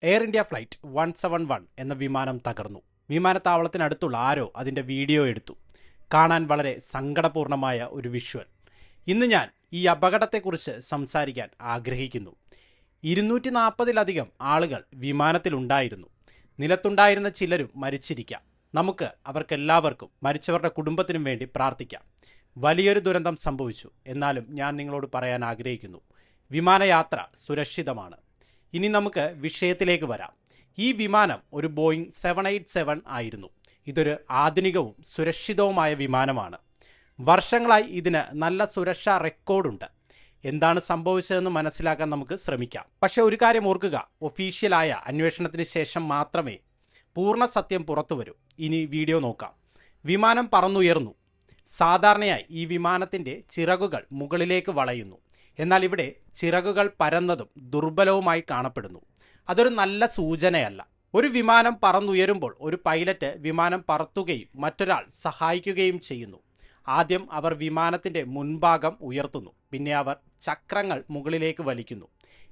Air India flight 171 എന്ന വിമാനം തകർന്നു. വിമാനത്താവളത്തിനടുത്തുള്ള ആരോ അതിൻ്റെ വീഡിയോ എടുത്തു. കാണാൻ വളരെ സങ്കടപൂർണമായ ഒരു വിഷ്വൽ. ഇന്ന് ഞാൻ ഈ അപകടത്തെക്കുറിച്ച് സംസാരിക്കാൻ ആഗ്രഹിക്കുന്നു. 240-ലധികം ആളുകൾ വിമാനത്തിലുണ്ടായിരുന്നു. നിലത്തുണ്ടായിരുന്ന ചിലരും മരിച്ചിരിക്കാം. നമുക്ക് അവർക്കെല്ലാവർക്കും മരിച്ചവരുടെ കുടുംബത്തിനും വേണ്ടി പ്രാർത്ഥിക്കാം. വലിയൊരു ദുരന്തം സംഭവിച്ചു. എന്നാലും ഞാൻ നിങ്ങളോട് പറയാൻ ആഗ്രഹിക്കുന്നു, വിമാനയാത്ര സുരക്ഷിതമാണ്. ഇനി നമുക്ക് വിഷയത്തിലേക്ക് വരാം. ഈ വിമാനം ഒരു ബോയിങ് 787 ആയിരുന്നു. ഇതൊരു ആധുനികവും സുരക്ഷിതവുമായ വിമാനമാണ്. വർഷങ്ങളായി ഇതിന് നല്ല സുരക്ഷാ റെക്കോർഡുണ്ട്. എന്താണ് സംഭവിച്ചതെന്ന് മനസ്സിലാക്കാൻ നമുക്ക് ശ്രമിക്കാം. പക്ഷെ ഒരു കാര്യം ഓർക്കുക, ഒഫീഷ്യലായ അന്വേഷണത്തിന് ശേഷം മാത്രമേ പൂർണ്ണ സത്യം പുറത്തു വരൂ. ഇനി വീഡിയോ നോക്കാം. വിമാനം പറന്നുയർന്നു. സാധാരണയായി ഈ വിമാനത്തിൻ്റെ ചിറകുകൾ മുകളിലേക്ക് വളയുന്നു. എന്നാൽ ഇവിടെ ചിറകുകൾ പരന്നതും ദുർബലവുമായി കാണപ്പെടുന്നു. അതൊരു നല്ല സൂചനയല്ല. ഒരു വിമാനം പറന്നുയരുമ്പോൾ ഒരു പൈലറ്റ് വിമാനം പറത്തുകയും മറ്റൊരാൾ സഹായിക്കുകയും ചെയ്യുന്നു. ആദ്യം അവർ വിമാനത്തിൻ്റെ മുൻഭാഗം ഉയർത്തുന്നു. പിന്നെ അവർ ചക്രങ്ങൾ മുകളിലേക്ക് വലിക്കുന്നു.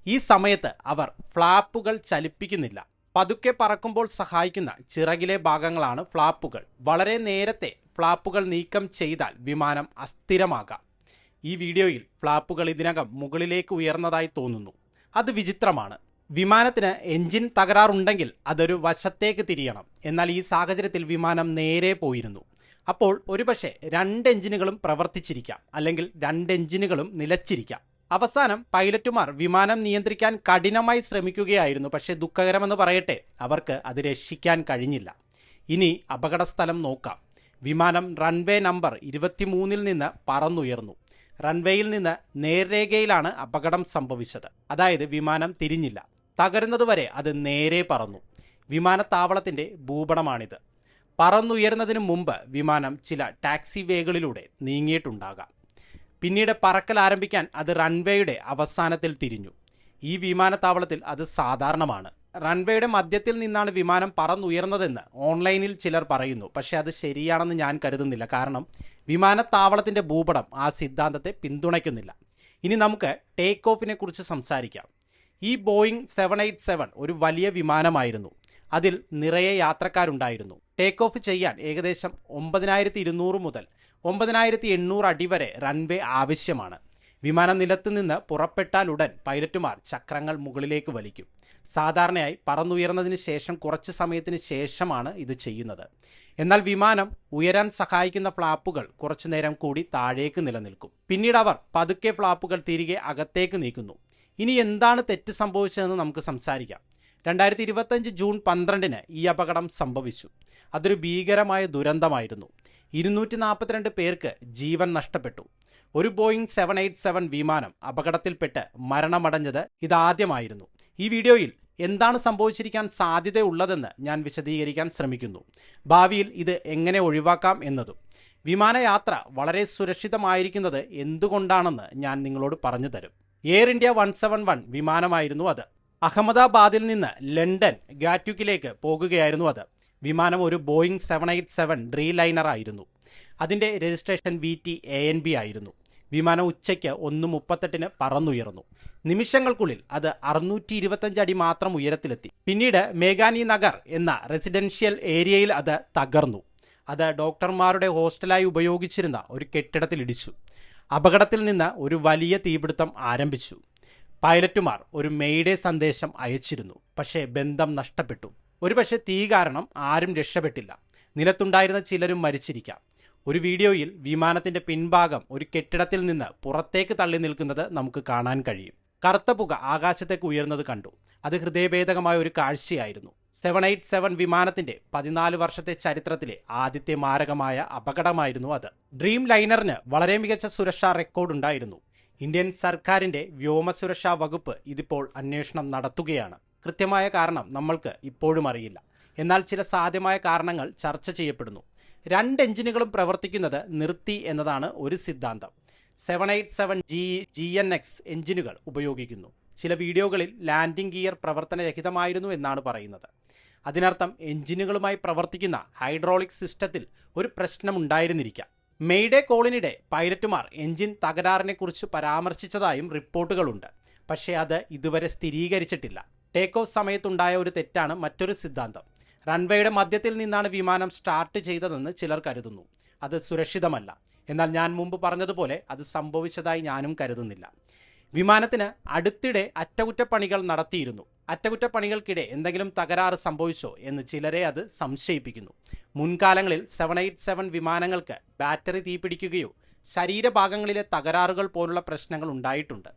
ഈ സമയത്ത് അവർ ഫ്ലാപ്പുകൾ ചലിപ്പിക്കുന്നില്ല. പതുക്കെ പറക്കുമ്പോൾ സഹായിക്കുന്ന ചിറകിലെ ഭാഗങ്ങളാണ് ഫ്ലാപ്പുകൾ. വളരെ നേരത്തെ ഫ്ലാപ്പുകൾ നീക്കം ചെയ്താൽ വിമാനം അസ്ഥിരമാകാം. ഈ വീഡിയോയിൽ ഫ്ലാപ്പുകൾ ഇതിനകം മുകളിലേക്ക് ഉയർന്നതായി തോന്നുന്നു. അത് വിചിത്രമാണ്. വിമാനത്തിന് എഞ്ചിൻ തകരാറുണ്ടെങ്കിൽ അതൊരു വശത്തേക്ക് തിരിയണം. എന്നാൽ ഈ സാഹചര്യത്തിൽ വിമാനം നേരെ പോയിരുന്നു. അപ്പോൾ ഒരുപക്ഷെ 2 എഞ്ചിനുകളും പ്രവർത്തിച്ചിരിക്കാം, അല്ലെങ്കിൽ 2 എഞ്ചിനുകളും നിലച്ചിരിക്കാം. അവസാനം പൈലറ്റുമാർ വിമാനം നിയന്ത്രിക്കാൻ കഠിനമായി ശ്രമിക്കുകയായിരുന്നു. പക്ഷേ ദുഃഖകരമെന്ന് പറയട്ടെ, അവർക്ക് അത് രക്ഷിക്കാൻ കഴിഞ്ഞില്ല. ഇനി അപകടസ്ഥലം നോക്കാം. വിമാനം റൺവേ നമ്പർ 23-ൽ നിന്ന് പറന്നുയർന്നു. റൺവേയിൽ നിന്ന് നേർരേഖയിലാണ് അപകടം സംഭവിച്ചത്. അതായത് വിമാനം തിരിഞ്ഞില്ല. തകരുന്നതുവരെ അത് നേരെ പറന്നു. വിമാനത്താവളത്തിൻ്റെ ഭൂപടമാണിത്. പറന്നുയരുന്നതിന് മുമ്പ് വിമാനം ചില ടാക്സി വേകളിലൂടെ നീങ്ങിയിട്ടുണ്ടാകാം. പിന്നീട് പറക്കൽ ആരംഭിക്കാൻ അത് റൺവേയുടെ അവസാനത്തിൽ തിരിഞ്ഞു. ഈ വിമാനത്താവളത്തിൽ അത് സാധാരണമാണ്. റൺവേയുടെ മധ്യത്തിൽ നിന്നാണ് വിമാനം പറന്നുയർന്നതെന്ന് ഓൺലൈനിൽ ചിലർ പറയുന്നു. പക്ഷേ അത് ശരിയാണെന്ന് ഞാൻ കരുതുന്നില്ല. കാരണം വിമാനത്താവളത്തിൻ്റെ ഭൂപടം ആ സിദ്ധാന്തത്തെ പിന്തുണയ്ക്കുന്നില്ല. ഇനി നമുക്ക് ടേക്ക് ഓഫിനെ കുറിച്ച് സംസാരിക്കാം. ഈ ബോയിങ് 787 ഒരു വലിയ വിമാനമായിരുന്നു. അതിൽ നിറയെ യാത്രക്കാരുണ്ടായിരുന്നു. ടേക്ക് ഓഫ് ചെയ്യാൻ ഏകദേശം 9200 മുതൽ 9800 അടി വരെ റൺവേ ആവശ്യമാണ്. വിമാനം നിലത്ത് നിന്ന് പുറപ്പെട്ടാലുടൻ പൈലറ്റുമാർ ചക്രങ്ങൾ മുകളിലേക്ക് വലിക്കും. സാധാരണയായി പറന്നുയർന്നതിന് ശേഷം കുറച്ച് സമയത്തിന് ശേഷമാണ് ഇത് ചെയ്യുന്നത്. എന്നാൽ വിമാനം ഉയരാൻ സഹായിക്കുന്ന ഫ്ലാപ്പുകൾ കുറച്ചു നേരം കൂടി താഴേക്ക് നിലനിൽക്കും. പിന്നീട് അവർ പതുക്കെ ഫ്ലാപ്പുകൾ തിരികെ അകത്തേക്ക് നീക്കുന്നു. ഇനി എന്താണ് തെറ്റ് സംഭവിച്ചതെന്ന് നമുക്ക് സംസാരിക്കാം. 2025 ജൂൺ 12-ന് ഈ അപകടം സംഭവിച്ചു. അതൊരു ഭീകരമായ ദുരന്തമായിരുന്നു. 242 പേർക്ക് ജീവൻ നഷ്ടപ്പെട്ടു. ഒരു ബോയിങ് 787 വിമാനം അപകടത്തിൽപ്പെട്ട് മരണമടഞ്ഞത് ഇതാദ്യമായിരുന്നു. ഈ വീഡിയോയിൽ എന്താണ് സംഭവിച്ചിരിക്കാൻ സാധ്യതയുള്ളതെന്ന് ഞാൻ വിശദീകരിക്കാൻ ശ്രമിക്കുന്നു. ഭാവിയിൽ ഇത് എങ്ങനെ ഒഴിവാക്കാം എന്നതും. വിമാനയാത്ര വളരെ സുരക്ഷിതമായിരിക്കുന്നത് എന്തുകൊണ്ടാണെന്ന് ഞാൻ നിങ്ങളോട് പറഞ്ഞു തരും. എയർ ഇന്ത്യ 171 വിമാനമായിരുന്നു അത്. അഹമ്മദാബാദിൽ നിന്ന് ലണ്ടൻ ഗാറ്റ്വിക്കിലേക്ക് പോകുകയായിരുന്നു അത്. വിമാനം ഒരു ബോയിങ് 787 ഡ്രീലൈനർ ആയിരുന്നു. അതിൻ്റെ രജിസ്ട്രേഷൻ VT-ANB ആയിരുന്നു. വിമാനം ഉച്ചയ്ക്ക് 1:38-ന് പറന്നുയർന്നു. നിമിഷങ്ങൾക്കുള്ളിൽ അത് 625 അടി മാത്രം ഉയരത്തിലെത്തി. പിന്നീട് മേഘാനി നഗർ എന്ന റെസിഡൻഷ്യൽ ഏരിയയിൽ അത് തകർന്നു. അത് ഡോക്ടർമാരുടെ ഹോസ്റ്റലായി ഉപയോഗിച്ചിരുന്ന ഒരു കെട്ടിടത്തിൽ ഇടിച്ചു. അപകടത്തിൽ നിന്ന് ഒരു വലിയ തീപിടുത്തം ആരംഭിച്ചു. പൈലറ്റുമാർ ഒരു മെയ്ഡേ സന്ദേശം അയച്ചിരുന്നു. പക്ഷേ ബന്ധം നഷ്ടപ്പെട്ടു. ഒരുപക്ഷെ തീ കാരണം ആരും രക്ഷപ്പെട്ടില്ല. നിലത്തുണ്ടായിരുന്ന ചിലരും മരിച്ചിരിക്കാം. ഒരു വീഡിയോയിൽ വിമാനത്തിൻ്റെ പിൻഭാഗം ഒരു കെട്ടിടത്തിൽ നിന്ന് പുറത്തേക്ക് തള്ളി നിൽക്കുന്നത് നമുക്ക് കാണാൻ കഴിയും. കറുത്ത പുക ആകാശത്തേക്ക് ഉയർന്നത് കണ്ടു. അത് ഹൃദയഭേദകമായ ഒരു കാഴ്ചയായിരുന്നു. 787 വിമാനത്തിൻ്റെ 14 വർഷത്തെ ചരിത്രത്തിലെ ആദ്യത്തെ മാരകമായ അപകടമായിരുന്നു അത്. ഡ്രീം ലൈനറിന് വളരെ മികച്ച സുരക്ഷാ റെക്കോർഡ് ഉണ്ടായിരുന്നു. ഇന്ത്യൻ സർക്കാരിൻ്റെ വ്യോമസുരക്ഷാ വകുപ്പ് ഇതിപ്പോൾ അന്വേഷണം നടത്തുകയാണ്. കൃത്യമായ കാരണം നമ്മൾക്ക് ഇപ്പോഴും അറിയില്ല. എന്നാൽ ചില സാധ്യമായ കാരണങ്ങൾ ചർച്ച ചെയ്യപ്പെടുന്നു. 2 എഞ്ചിനുകളും പ്രവർത്തിക്കുന്നത് നിർത്തി എന്നതാണ് ഒരു സിദ്ധാന്തം. 787GNX എഞ്ചിനുകൾ ഉപയോഗിക്കുന്നു. ചില വീഡിയോകളിൽ ലാൻഡിംഗ് ഗിയർ പ്രവർത്തനരഹിതമായിരുന്നു എന്നാണ് പറയുന്നത്. അതിനർത്ഥം എഞ്ചിനുകളുമായി പ്രവർത്തിക്കുന്ന ഹൈഡ്രോളിക് സിസ്റ്റത്തിൽ ഒരു പ്രശ്നമുണ്ടായിരുന്നിരിക്കാം. മെയ്ഡേ കോളിനിടെ പൈലറ്റുമാർ എഞ്ചിൻ തകരാറിനെക്കുറിച്ച് പരാമർശിച്ചതായും റിപ്പോർട്ടുകളുണ്ട്. പക്ഷേ അത് ഇതുവരെ സ്ഥിരീകരിച്ചിട്ടില്ല. ടേക്ക് ഓഫ് സമയത്തുണ്ടായ ഒരു തെറ്റാണ് മറ്റൊരു സിദ്ധാന്തം. റൺവേയുടെ മധ്യത്തിൽ നിന്നാണ് വിമാനം സ്റ്റാർട്ട് ചെയ്തതെന്ന് ചിലർ കരുതുന്നു. അത് സുരക്ഷിതമല്ല. എന്നാൽ ഞാൻ മുമ്പ് പറഞ്ഞതുപോലെ അത് സംഭവിച്ചതായി ഞാനും കരുതുന്നില്ല. വിമാനത്തിന് അടുത്തിടെ അറ്റകുറ്റപ്പണികൾ നടത്തിയിരുന്നു. അറ്റകുറ്റപ്പണികൾക്കിടെ എന്തെങ്കിലും തകരാറ് സംഭവിച്ചോ എന്ന് ചിലരെ അത് സംശയിപ്പിക്കുന്നു. മുൻകാലങ്ങളിൽ 787 വിമാനങ്ങൾക്ക് ബാറ്ററി തീപിടിക്കുകയോ ശരീരഭാഗങ്ങളിലെ തകരാറുകൾ പോലുള്ള പ്രശ്നങ്ങൾ ഉണ്ടായിട്ടുണ്ട്.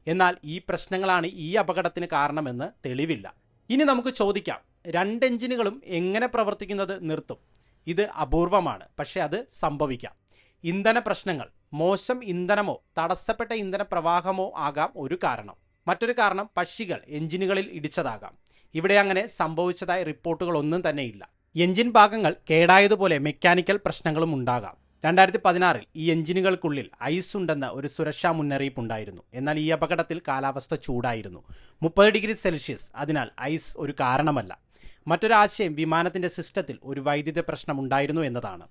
എന്നാൽ ഈ പ്രശ്നങ്ങളാണ് ഈ അപകടത്തിന് കാരണമെന്ന് തെളിവില്ല. ഇനി നമുക്ക് ചോദിക്കാം, 2 എഞ്ചിനുകളും എങ്ങനെ പ്രവർത്തിക്കുന്നത് നിർത്തും? ഇത് അപൂർവമാണ്, പക്ഷേ അത് സംഭവിക്കാം. ഇന്ധന പ്രശ്നങ്ങൾ, മോശം ഇന്ധനമോ തടസ്സപ്പെട്ട ഇന്ധന പ്രവാഹമോ ആകാം ഒരു കാരണം. മറ്റൊരു കാരണം പക്ഷികൾ എഞ്ചിനുകളിൽ ഇടിച്ചതാകാം. ഇവിടെ അങ്ങനെ സംഭവിച്ചതായി റിപ്പോർട്ടുകളൊന്നും തന്നെയില്ല. എഞ്ചിൻ ഭാഗങ്ങൾ കേടായതുപോലെ മെക്കാനിക്കൽ പ്രശ്നങ്ങളും ഉണ്ടാകാം. 2016 ഈ എഞ്ചിനുകൾക്കുള്ളിൽ ഐസ് ഉണ്ടെന്ന് ഒരു സുരക്ഷാ മുന്നറിയിപ്പ് ഉണ്ടായിരുന്നു. എന്നാൽ ഈ അപകടത്തിൽ കാലാവസ്ഥ ചൂടായിരുന്നു, 30 ഡിഗ്രി സെൽഷ്യസ്. അതിനാൽ ഐസ് ഒരു കാരണമല്ല. മറ്റൊരാശയം വിമാനത്തിന്റെ സിസ്റ്റത്തിൽ ഒരു വൈദ്യുത പ്രശ്നം ഉണ്ടായിരുന്നു എന്നതാണ്.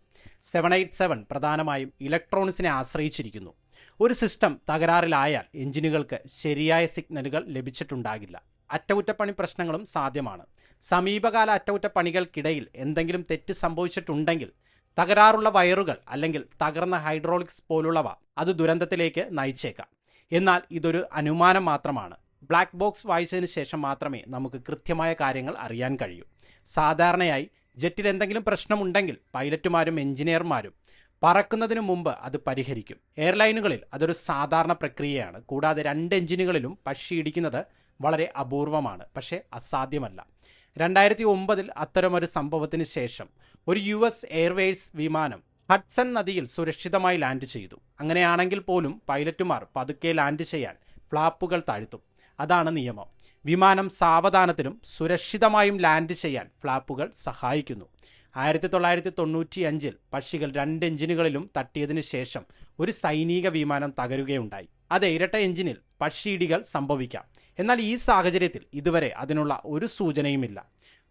787 പ്രധാനമായും ഇലക്ട്രോണിക്സിനെ ആശ്രയിച്ചിരിക്കുന്നു. ഒരു സിസ്റ്റം തകരാറിലായാൽ എഞ്ചിനുകൾക്ക് ശരിയായ സിഗ്നലുകൾ ലഭിച്ചിട്ടുണ്ടാകില്ല. അറ്റകുറ്റപ്പണി പ്രശ്നങ്ങളും സാധ്യമാണ്. സമീപകാല അറ്റകുറ്റപ്പണികൾക്കിടയിൽ എന്തെങ്കിലും തെറ്റ് സംഭവിച്ചിട്ടുണ്ടെങ്കിൽ തകരാറുള്ള വയറുകൾ അല്ലെങ്കിൽ തകർന്ന ഹൈഡ്രോളിക്സ് പോലുള്ളവ അത് ദുരന്തത്തിലേക്ക് നയിച്ചേക്കാം. എന്നാൽ ഇതൊരു അനുമാനം മാത്രമാണ്. ബ്ലാക്ക് ബോക്സ് വായിച്ചതിന് ശേഷം മാത്രമേ നമുക്ക് കൃത്യമായ കാര്യങ്ങൾ അറിയാൻ കഴിയൂ. സാധാരണയായി ജെറ്റിൽ എന്തെങ്കിലും പ്രശ്നമുണ്ടെങ്കിൽ പൈലറ്റുമാരും എഞ്ചിനീയർമാരും പറക്കുന്നതിന് മുമ്പ് അത് പരിഹരിക്കും. എയർലൈനുകളിൽ അതൊരു സാധാരണ പ്രക്രിയയാണ്. കൂടാതെ 2 എഞ്ചിനുകളിലും പക്ഷി ഇടിക്കുന്നത് വളരെ അപൂർവമാണ്, പക്ഷേ അസാധ്യമല്ല. 2009 അത്തരമൊരു സംഭവത്തിന് ശേഷം ഒരു US എയർവേസ് വിമാനം ഹഡ്സൺ നദിയിൽ സുരക്ഷിതമായി ലാൻഡ് ചെയ്തു. അങ്ങനെയാണെങ്കിൽ പോലും പൈലറ്റുമാർ പതുക്കെ ലാൻഡ് ചെയ്യാൻ ഫ്ലാപ്പുകൾ താഴ്ത്തും. അതാണ് നിയമം. വിമാനം സാവധാനത്തിലും സുരക്ഷിതമായും ലാൻഡ് ചെയ്യാൻ ഫ്ലാപ്പുകൾ സഹായിക്കുന്നു. 1995 പക്ഷികൾ 2 എഞ്ചിനുകളിലും തട്ടിയതിനു ശേഷം ഒരു സൈനിക വിമാനം തകരുകയുണ്ടായി. അതെ, ഇരട്ട എഞ്ചിനിൽ പക്ഷിയിടികൾ സംഭവിക്കാം. എന്നാൽ ഈ സാഹചര്യത്തിൽ ഇതുവരെ അതിനുള്ള ഒരു സൂചനയുമില്ല.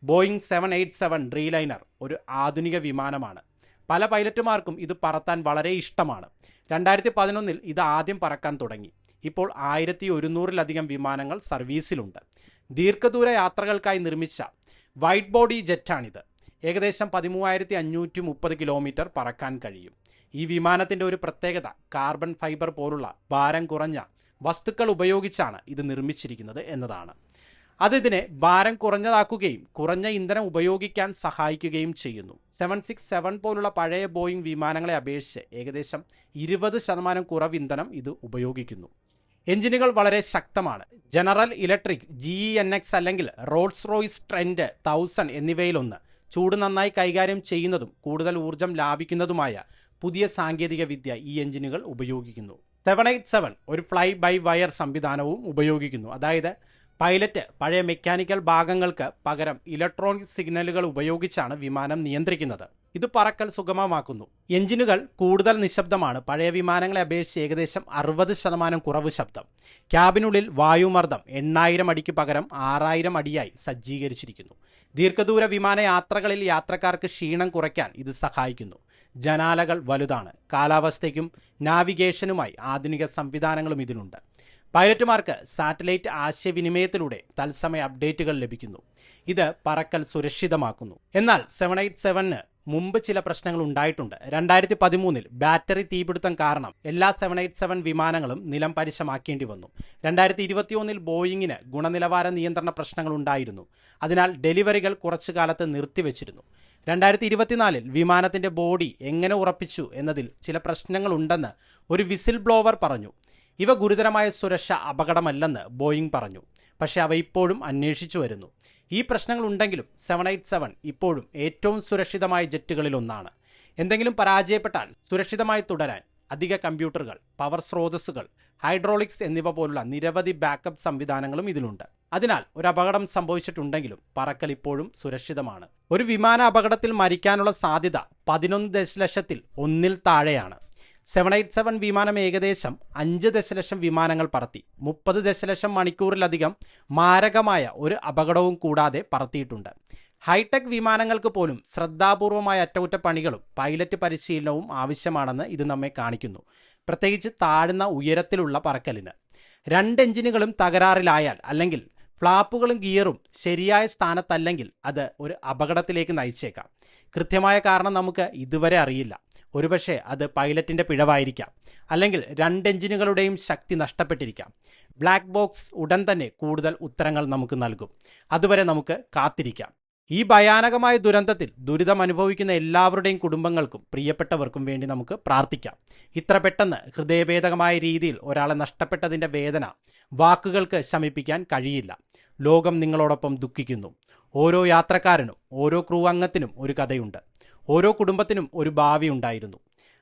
ബോയിങ് 787 ഡ്രീലൈനർ ഒരു ആധുനിക വിമാനമാണ്. പല പൈലറ്റുമാർക്കും ഇത് പറത്താൻ വളരെ ഇഷ്ടമാണ്. 2011 ഇത് ആദ്യം പറക്കാൻ തുടങ്ങി. ഇപ്പോൾ 1100-ലധികം വിമാനങ്ങൾ സർവീസിലുണ്ട്. ദീർഘദൂര യാത്രകൾക്കായി നിർമ്മിച്ച വൈഡ് ബോഡി ജെറ്റാണിത്. ഏകദേശം 13,530 കിലോമീറ്റർ പറക്കാൻ കഴിയും. ഈ വിമാനത്തിൻ്റെ ഒരു പ്രത്യേകത കാർബൺ ഫൈബർ പോലുള്ള ഭാരം കുറഞ്ഞ വസ്തുക്കൾ ഉപയോഗിച്ചാണ് ഇത് നിർമ്മിച്ചിരിക്കുന്നത് എന്നതാണ്. അതിതിനെ ഭാരം കുറഞ്ഞതാക്കുകയും കുറഞ്ഞ ഇന്ധനം ഉപയോഗിക്കാൻ സഹായിക്കുകയും ചെയ്യുന്നു. 767 പോലുള്ള പഴയ ബോയിങ് വിമാനങ്ങളെ അപേക്ഷിച്ച് ഏകദേശം 20% കുറവ് ഇന്ധനം ഇത് ഉപയോഗിക്കുന്നു. എഞ്ചിനുകൾ വളരെ ശക്തമാണ്. ജനറൽ ഇലക്ട്രിക് GEnx അല്ലെങ്കിൽ റോൾസ് റോയ്സ് ട്രെൻഡ് 1000 എന്നിവയിലൊന്ന് ചൂട് നന്നായി കൈകാര്യം ചെയ്യുന്നതും കൂടുതൽ ഊർജം ലാഭിക്കുന്നതുമായ പുതിയ സാങ്കേതിക വിദ്യ ഈ എഞ്ചിനുകൾ ഉപയോഗിക്കുന്നു. 787 ഒരു ഫ്ലൈ ബൈ വയർ സംവിധാനവും ഉപയോഗിക്കുന്നു. അതായത് പൈലറ്റ് പഴയ മെക്കാനിക്കൽ ഭാഗങ്ങൾക്ക് പകരം ഇലക്ട്രോണിക് സിഗ്നലുകൾ ഉപയോഗിച്ചാണ് വിമാനം നിയന്ത്രിക്കുന്നത്. ഇത് പറക്കൽ സുഗമമാക്കുന്നു. എഞ്ചിനുകൾ കൂടുതൽ നിശബ്ദമാണ്. പഴയ വിമാനങ്ങളെ അപേക്ഷിച്ച് ഏകദേശം 60% കുറവ് ശബ്ദം. ക്യാബിനുള്ളിൽ വായുമർദ്ദം 8000 അടിക്ക് പകരം 6000 അടിയായി സജ്ജീകരിച്ചിരിക്കുന്നു. ദീർഘദൂര വിമാനയാത്രകളിൽ യാത്രക്കാർക്ക് ക്ഷീണം കുറയ്ക്കാൻ ഇത് സഹായിക്കുന്നു. ജനാലകൾ വലുതാണ്. കാലാവസ്ഥയ്ക്കും നാവിഗേഷനുമായി ആധുനിക സംവിധാനങ്ങളും ഇതിലുണ്ട്. പൈലറ്റുമാർക്ക് സാറ്റലൈറ്റ് ആശയവിനിമയത്തിലൂടെ തത്സമയ അപ്ഡേറ്റുകൾ ലഭിക്കുന്നു. ഇത് പറക്കൽ സുരക്ഷിതമാക്കുന്നു. എന്നാൽ 787-ന് മുമ്പ് ചില പ്രശ്നങ്ങൾ ഉണ്ടായിട്ടുണ്ട്. 2013 ബാറ്ററി തീപിടുത്തം കാരണം എല്ലാ 787 വിമാനങ്ങളും നിലം പരിശമാക്കേണ്ടി വന്നു. 2021 ബോയിങ്ങിന് ഗുണനിലവാര നിയന്ത്രണ പ്രശ്നങ്ങൾ ഉണ്ടായിരുന്നു. അതിനാൽ ഡെലിവറികൾ കുറച്ചു കാലത്ത് നിർത്തിവെച്ചിരുന്നു. 2024 വിമാനത്തിന്റെ ബോഡി എങ്ങനെ ഉറപ്പിച്ചു എന്നതിൽ ചില പ്രശ്നങ്ങളുണ്ടെന്ന് ഒരു വിസിൽ ബ്ലോവർ പറഞ്ഞു. ഇവ ഗുരുതരമായ സുരക്ഷാ അപകടമല്ലെന്ന് ബോയിങ് പറഞ്ഞു. പക്ഷേ അവ ഇപ്പോഴും അന്വേഷിച്ചു വരുന്നു. ഈ പ്രശ്നങ്ങൾ ഉണ്ടെങ്കിലും 787 ഇപ്പോഴും ഏറ്റവും സുരക്ഷിതമായ ജെറ്റുകളിലൊന്നാണ്. എന്തെങ്കിലും പരാജയപ്പെട്ടാൽ സുരക്ഷിതമായി തുടരാൻ അധിക കമ്പ്യൂട്ടറുകൾ, പവർ സ്രോതസ്സുകൾ, ഹൈഡ്രോളിക്സ് എന്നിവ പോലുള്ള നിരവധി ബാക്കപ്പ് സംവിധാനങ്ങളും ഇതിലുണ്ട്. അതിനാൽ ഒരു അപകടം സംഭവിച്ചിട്ടുണ്ടെങ്കിലും പറക്കൽ ഇപ്പോഴും സുരക്ഷിതമാണ്. ഒരു വിമാന അപകടത്തിൽ മരിക്കാനുള്ള സാധ്യത 11 ദശലക്ഷത്തിൽ 1-ൽ താഴെയാണ്. 787 വിമാനം ഏകദേശം 5 ദശലക്ഷം വിമാനങ്ങൾ പറത്തി. 30 ദശലക്ഷം മണിക്കൂറിലധികം മാരകമായ ഒരു അപകടവും കൂടാതെ പറത്തിയിട്ടുണ്ട്. ഹൈടെക് വിമാനങ്ങൾക്ക് പോലും ശ്രദ്ധാപൂർവമായ അറ്റകുറ്റപ്പണികളും പൈലറ്റ് പരിശീലനവും ആവശ്യമാണെന്ന് ഇത് നമ്മെ കാണിക്കുന്നു, പ്രത്യേകിച്ച് താഴ്ന്ന ഉയരത്തിലുള്ള പറക്കലിന്. 2 എഞ്ചിനുകളും തകരാറിലായാൽ അല്ലെങ്കിൽ ഫ്ലാപ്പുകളും ഗിയറും ശരിയായ സ്ഥാനത്തല്ലെങ്കിൽ അത് ഒരു അപകടത്തിലേക്ക് നയിച്ചേക്കാം. കൃത്യമായ കാരണം നമുക്ക് ഇതുവരെ അറിയില്ല. ഒരുപക്ഷെ അത് പൈലറ്റിൻ്റെ പിഴവായിരിക്കാം, അല്ലെങ്കിൽ രണ്ട് എഞ്ചിനുകളുടെയും ശക്തി നഷ്ടപ്പെട്ടിരിക്കാം. ബ്ലാക്ക് ബോക്സ് ഉടൻ തന്നെ കൂടുതൽ ഉത്തരങ്ങൾ നമുക്ക് നൽകും. അതുവരെ നമുക്ക് കാത്തിരിക്കാം. ഈ ഭയാനകമായ ദുരന്തത്തിൽ ദുരിതം അനുഭവിക്കുന്ന എല്ലാവരുടെയും കുടുംബങ്ങൾക്കും പ്രിയപ്പെട്ടവർക്കും വേണ്ടി നമുക്ക് പ്രാർത്ഥിക്കാം. ഇത്ര പെട്ടെന്ന് ഹൃദയഭേദകമായ രീതിയിൽ ഒരാളെ നഷ്ടപ്പെട്ടതിൻ്റെ വേദന വാക്കുകൾക്ക് ശമിപ്പിക്കാൻ കഴിയില്ല. ലോകം നിങ്ങളോടൊപ്പം ദുഃഖിക്കുന്നു. ഓരോ യാത്രക്കാരനും ഓരോ ക്രൂ അംഗത്തിനും ഒരു കഥയുണ്ട്. ഓരോ കുടുംബത്തിനും ഒരു ഭാവി ഉണ്ടായിരുന്നു.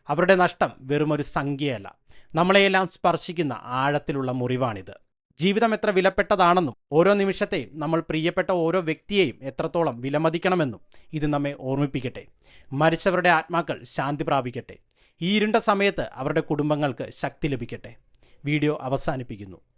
അവരുടെ നഷ്ടം വെറുമൊരു സംഖ്യയല്ല, നമ്മളെയെല്ലാം സ്പർശിക്കുന്ന ആഴത്തിലുള്ള മുറിവാണിത്. ജീവിതം എത്ര വിലപ്പെട്ടതാണെന്നും ഓരോ നിമിഷത്തെയും നമ്മൾ പ്രിയപ്പെട്ട ഓരോ വ്യക്തിയെയും എത്രത്തോളം വിലമതിക്കണമെന്നും ഇത് നമ്മെ ഓർമ്മിപ്പിക്കട്ടെ. മരിച്ചവരുടെ ആത്മാക്കൾ ശാന്തി പ്രാപിക്കട്ടെ. ഈ ഇരുണ്ട സമയത്ത് അവരുടെ കുടുംബങ്ങൾക്ക് ശക്തി ലഭിക്കട്ടെ. വീഡിയോ അവസാനിപ്പിക്കുന്നു.